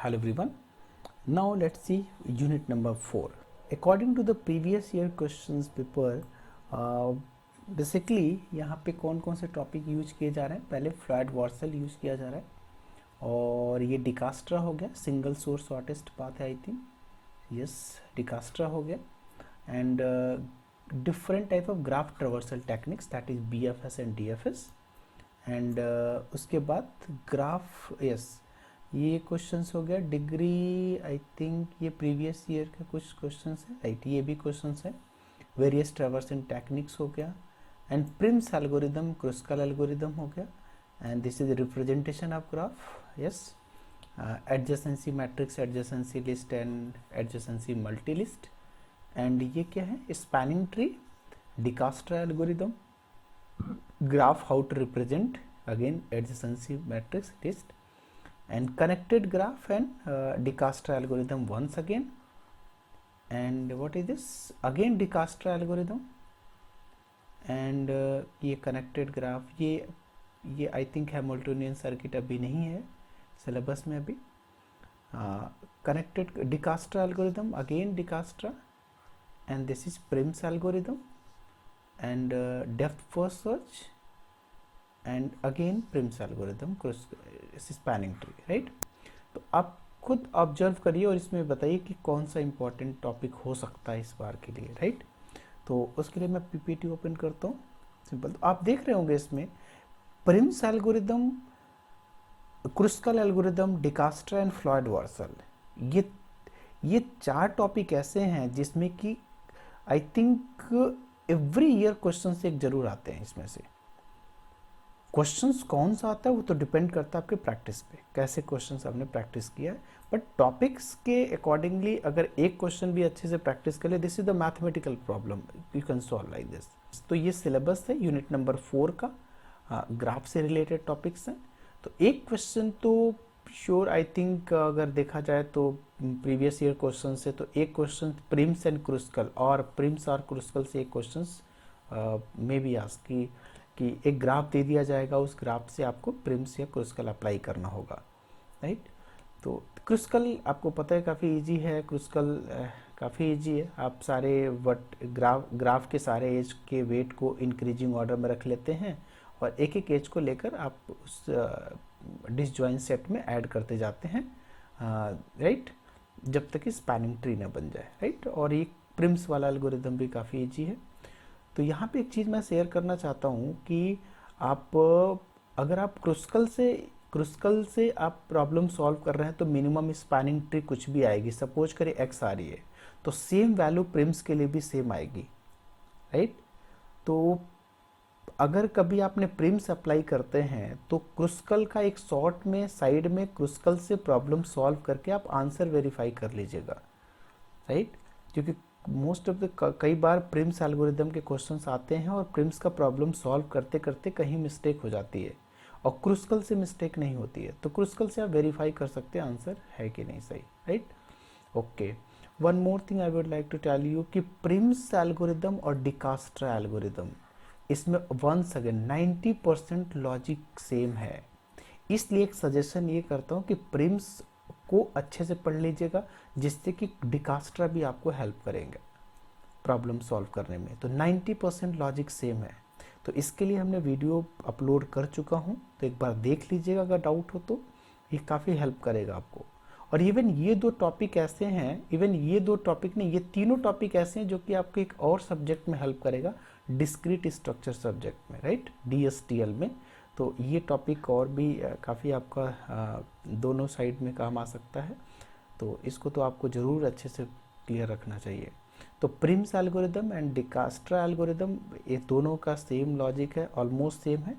Hello everyone. Now let's see unit number 4. According to the previous year questions paper, basically यहाँ पे कौन कौन से टॉपिक यूज किए जा रहे हैं. पहले फ्लूइड वार्सल यूज किया जा रहा है और ये डिकास्ट्रा हो गया. सिंगल सोर्स शॉर्टेस्ट पाथ है आई थिंक. यस, डिकास्ट्रा हो गया. And different type of graph traversal techniques that is BFS and DFS. And उसके बाद ग्राफ, यस, ये क्वेश्चंस हो गया. डिग्री आई थिंक ये प्रीवियस ईयर के कुछ क्वेश्चंस है, राइट. ये भी क्वेश्चंस है. वेरियस ट्रावर्सिंग टेक्निक्स हो गया. And Prim's algorithm, Kruskal algorithm हो गया. And this is representation of graph. Yes, adjacency matrix, adjacency list and adjacency multi list. And ये क्या है? Spanning tree, Dijkstra algorithm, graph how to represent, again adjacency matrix list, and connected graph and Dijkstra algorithm once again. And what is this? Again Dijkstra algorithm. and ये connected graph, ये I think Hamiltonian circuit अभी नहीं है syllabus में अभी. connected Dijkstra algorithm, again Dijkstra, and this is Prim's algorithm. and depth first search and again Prim's algorithm, spanning tree, right. तो आप खुद ऑब्जर्व करिए और इसमें बताइए कि कौन सा इंपॉर्टेंट टॉपिक हो सकता है इस बार के लिए, राइट. तो उसके लिए मैं PPT ओपन करता हूँ. सिंपल. तो आप देख रहे होंगे इसमें Prim's algorithm, Kruskal algorithm, Dijkstra and Floyd Warshall. ये चार टॉपिक ऐसे हैं जिसमें कि I think every year questions एक जरूर आते हैं. इसमें से क्वेश्चंस कौन सा आता है वो तो डिपेंड करता है आपके प्रैक्टिस पे, कैसे क्वेश्चंस आपने प्रैक्टिस किया है. बट टॉपिक्स के अकॉर्डिंगली अगर एक क्वेश्चन भी अच्छे से प्रैक्टिस कर ले, this is the mathematical problem, you can solve like this. तो ये सिलेबस है यूनिट नंबर 4 का. ग्राफ से रिलेटेड टॉपिक्स हैं. तो एक क्वेश्चन तो श्योर आई थिंक अगर देखा जाए तो प्रीवियस ईयर क्वेश्चन से, तो एक क्वेश्चन प्रिम्स एंड क्रुस्कल और प्रिम्स और क्रुस्कल से एक क्वेश्चन में भी आस्क कि एक ग्राफ दे दिया जाएगा, उस ग्राफ से आपको प्रिम्स या क्रुस्कल अप्लाई करना होगा, राइट. तो क्रुस्कल आपको पता है काफ़ी इजी है. क्रुस्कल काफ़ी इजी है. आप सारे ग्राफ के सारे एज के वेट को इंक्रीजिंग ऑर्डर में रख लेते हैं और एक एक एज को लेकर आप उस डिसजॉइंट सेट में ऐड करते जाते हैं, राइट, जब तक कि स्पैनिंग ट्री ना बन जाए, राइट. और ये प्रिम्स वाला एल्गोरिदम भी काफ़ी इजी है. तो यहाँ पे एक चीज़ मैं शेयर करना चाहता हूँ कि आप अगर आप क्रुस्कल से आप प्रॉब्लम सॉल्व कर रहे हैं तो मिनिमम स्पैनिंग ट्री कुछ भी आएगी. सपोज करें x आ रही है तो सेम वैल्यू प्रिम्स के लिए भी सेम आएगी, राइट. तो अगर कभी आपने प्रिम्स अप्लाई करते हैं तो क्रुस्कल का एक शॉर्ट में साइड में क्रुस्कल से प्रॉब्लम सॉल्व करके आप आंसर वेरीफाई कर लीजिएगा, राइट. क्योंकि मोस्ट ऑफ द कई बार प्रिम्स एल्गोरिदम के क्वेश्चंस आते हैं और प्रिम्स का प्रॉब्लम सॉल्व करते करते कहीं मिस्टेक हो जाती है और क्रुस्कल से मिस्टेक नहीं होती है. तो क्रुस्कल से आप वेरीफाई कर सकते हैं आंसर है कि नहीं सही, right. Okay, one more thing I would like to tell you कि प्रिम्स एल्गोरिदम और डिकास्ट्रा एल्गोरिदम, इसमें वंस अगेन 90% लॉजिक सेम है. इसलिए एक सजेशन ये करता हूँ कि प्रिम्स को अच्छे से पढ़ लीजिएगा जिससे कि डिकास्ट्रा भी आपको हेल्प करेंगे प्रॉब्लम सॉल्व करने में. तो 90% लॉजिक सेम है. तो इसके लिए हमने वीडियो अपलोड कर चुका हूँ, तो एक बार देख लीजिएगा अगर डाउट हो तो. ये काफ़ी हेल्प करेगा आपको. और इवन ये दो टॉपिक ऐसे हैं, ये तीनों टॉपिक ऐसे हैं जो कि आपको एक और सब्जेक्ट में हेल्प करेगा, डिस्क्रीट स्ट्रक्चर सब्जेक्ट में, राइट, DSTL में. तो ये टॉपिक और भी काफ़ी आपका दोनों साइड में काम आ सकता है. तो इसको तो आपको ज़रूर अच्छे से क्लियर रखना चाहिए. तो प्रिम्स एल्गोरिदम एंड डिकास्ट्रा एल्गोरिदम, ये दोनों का सेम लॉजिक है, ऑलमोस्ट सेम है.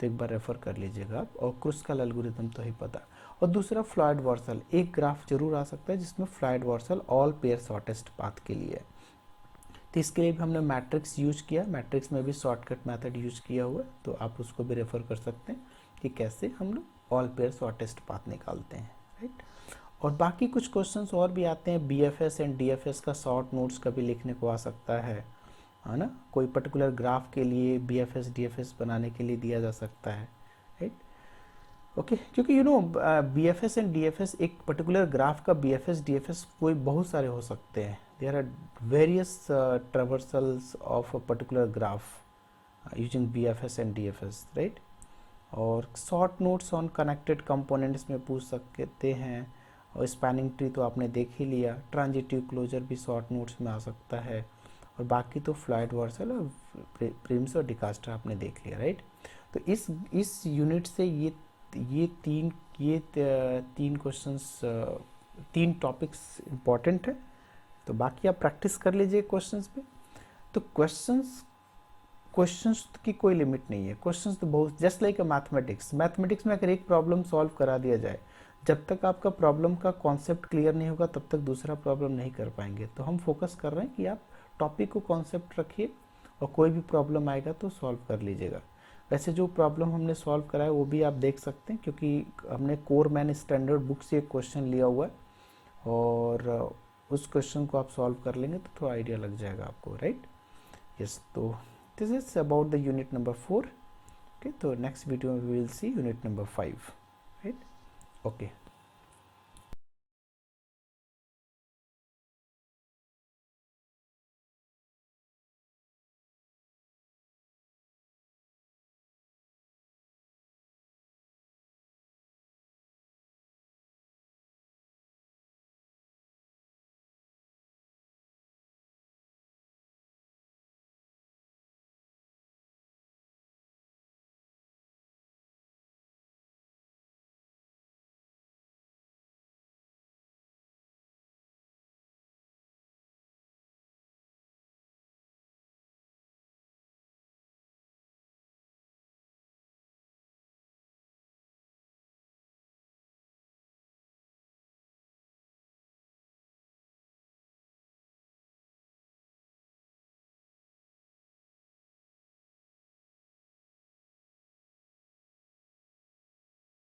तो एक बार रेफ़र कर लीजिएगा आप. और क्रुस्कल एल्गोरिदम तो ही पता. और दूसरा फ्लूइड वार्सल, एक ग्राफ जरूर आ सकता है जिसमें Floyd Warshall all pair shortest path के लिए है. तो इसके लिए भी हमने मैट्रिक्स यूज किया. मैट्रिक्स में भी शॉर्टकट मेथड यूज किया हुआ है, तो आप उसको भी रेफ़र कर सकते हैं कि कैसे हम लोग ऑल पेयर शॉर्टेस्ट पाथ निकालते हैं, राइट. और बाकी कुछ क्वेश्चंस और भी आते हैं. BFS एंड DFS का शॉर्ट नोट्स कभी लिखने को आ सकता है ना. कोई पर्टिकुलर ग्राफ के लिए BFS DFS बनाने के लिए दिया जा सकता है, राइट. ओके, क्योंकि B F S and D F S, एक पर्टिकुलर ग्राफ का B F S D F S कोई बहुत सारे हो सकते हैं. There are various traversals of a particular graph using B F S and D F S, right. और short notes on connected components में पूछ सकते हैं. और स्पैनिंग ट्री तो आपने देख ही लिया. ट्रांजिटिव क्लोजर भी शॉर्ट नोट्स में आ सकता है. और बाकी तो फ्लॉयड वर्सल और प्रिम्स और डिकास्टर आपने देख लिया, राइट. तो इस यूनिट से ये तीन क्वेश्चंस, तीन टॉपिक्स इम्पॉर्टेंट है. तो बाकी आप प्रैक्टिस कर लीजिए क्वेश्चंस पे. तो क्वेश्चंस की कोई लिमिट नहीं है. क्वेश्चंस तो बहुत, जस्ट लाइक अ मैथमेटिक्स में अगर एक प्रॉब्लम सॉल्व करा दिया जाए, जब तक आपका प्रॉब्लम का कॉन्सेप्ट क्लियर नहीं होगा तब तक दूसरा प्रॉब्लम नहीं कर पाएंगे. तो हम फोकस कर रहे हैं कि आप टॉपिक को कॉन्सेप्ट रखिए और कोई भी प्रॉब्लम आएगा तो सॉल्व कर लीजिएगा. वैसे जो प्रॉब्लम हमने सॉल्व करा है वो भी आप देख सकते हैं, क्योंकि हमने कोर मैन स्टैंडर्ड बुक से एक क्वेश्चन लिया हुआ है. और उस क्वेश्चन को आप सॉल्व कर लेंगे तो थोड़ा आइडिया लग जाएगा आपको, राइट. यस, तो this is about the unit number 4. Okay, तो नेक्स्ट वीडियो में we will see unit number 5, right. Okay.